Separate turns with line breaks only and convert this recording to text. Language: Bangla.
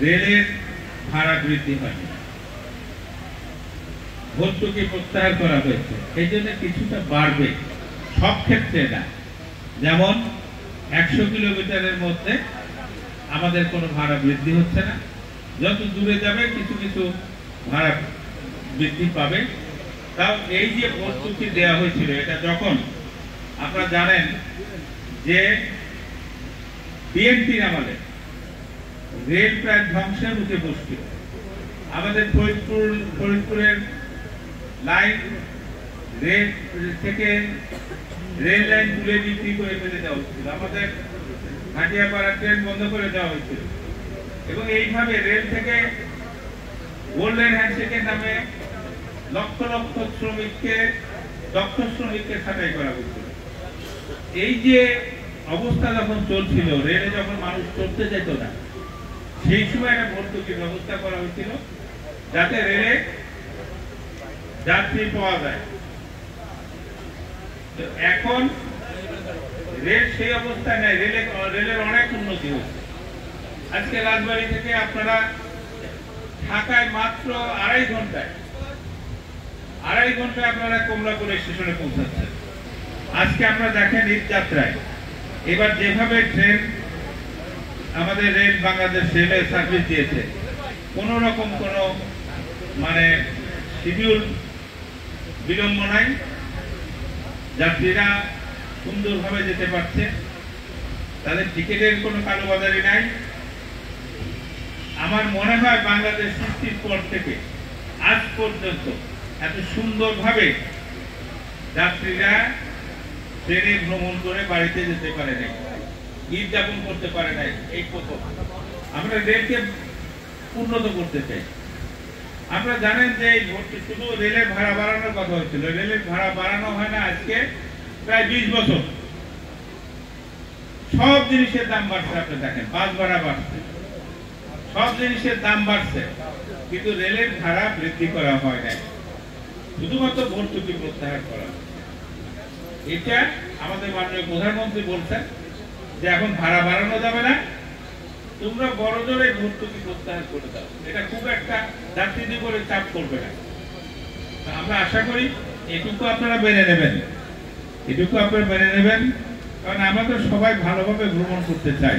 রেলের ভাড়া বৃদ্ধি হয়নি, ভর্তুকি প্রত্যাহার করা হয়েছে, এই জন্য কিছুটা বাড়বে, সব ক্ষেত্রে না। যেমন 100 কিলোমিটারের মধ্যে আমাদের কোনো ভাড়া বৃদ্ধি হচ্ছে না, যত দূরে যাবে কিছু কিছু ভাড়া বৃদ্ধি পাবে। তাও এই যে ভর্তুকি দেওয়া হয়েছিল, এটা যখন আপনারা জানেন যে বিএনপির আমলে রেল প্রায় ধ্বংসের মুখে বসছিল, আমাদের ফরিদপুরের লাইন রেল থেকে রেল লাইন তুলে বিক্রি করে ফেলে দেওয়া হচ্ছিল, আমাদের হাটিয়াপাড়া ট্রেন বন্ধ করে দেওয়া হয়েছিল, এবং এইভাবে রেল থেকে গোল্ডেন হ্যান্ডশেকের নামে লক্ষ লক্ষ শ্রমিককে, দক্ষ শ্রমিককে ছাঁটাই করা হয়েছিল। এই যে অবস্থা যখন চলছিল, রেলে যখন মানুষ চলতে যেত না, সেই সময় একটা ভর্তুকির ব্যবস্থা করা হয়েছিল যাতে রেলে যাত্রী পাওয়া যায়। এখন রেল সেই অবস্থায় নেই, রেলের অনেক উন্নতি হচ্ছে। আজকে রাজবাড়ী থেকে আপনারা ঢাকায় মাত্র আড়াই ঘন্টায় আপনারা কমলাপুর স্টেশনে পৌঁছাচ্ছেন। আজকে আপনারা দেখেন ঈদ যাত্রায় এবার যেভাবে ট্রেন আমাদের রেল বাংলাদেশ রেলের সার্ভিস দিয়েছে, কোন রকম কোনো মানে শিডিউল বিলম্ব নাই, যাত্রীরা সুন্দরভাবে যেতে পারছে, তাদের টিকিটের কোনো কালোবাজারি নাই। আমার মনে হয় বাংলাদেশ সৃষ্টির পর থেকে আজ পর্যন্ত এত সুন্দরভাবে যাত্রীরা ট্রেনে ভ্রমণ করে বাড়িতে যেতে পারে নাই, ঈদ যাপন করতে পারে নাই। এই প্রথম আমরা রেলকে উন্নত করতে চাই। আপনারা জানেন যে শুধু রেলের ভাড়া বাড়ানোর কথা হচ্ছিল, রেলের ভাড়া বাড়ানো হয় না আজকে প্রায় 20 বছর। সব জিনিসের দাম বাড়ছে, আপনি দেখেন বাস ভাড়া বাড়ছে, সব জিনিসের দাম বাড়ছে, কিন্তু রেলের ভাড়া বৃদ্ধি করা হয় নাই, শুধুমাত্র ভর্তুকি প্রত্যাহার করা। এটা আমাদের মাননীয় প্রধানমন্ত্রী বলছেন যে এখন ভাড়া বাড়ানো যাবে না, তোমরা বড় জোরে ভর্তুকি প্রত্যাহার করে দাও, এটা খুব একটা যাত্রীদের উপরে চাপ করবে না। আমরা আশা করি এটুকু আপনারা মেনে নেবেন, কারণ আমরা তো সবাই ভালোভাবে ভ্রমণ করতে চাই।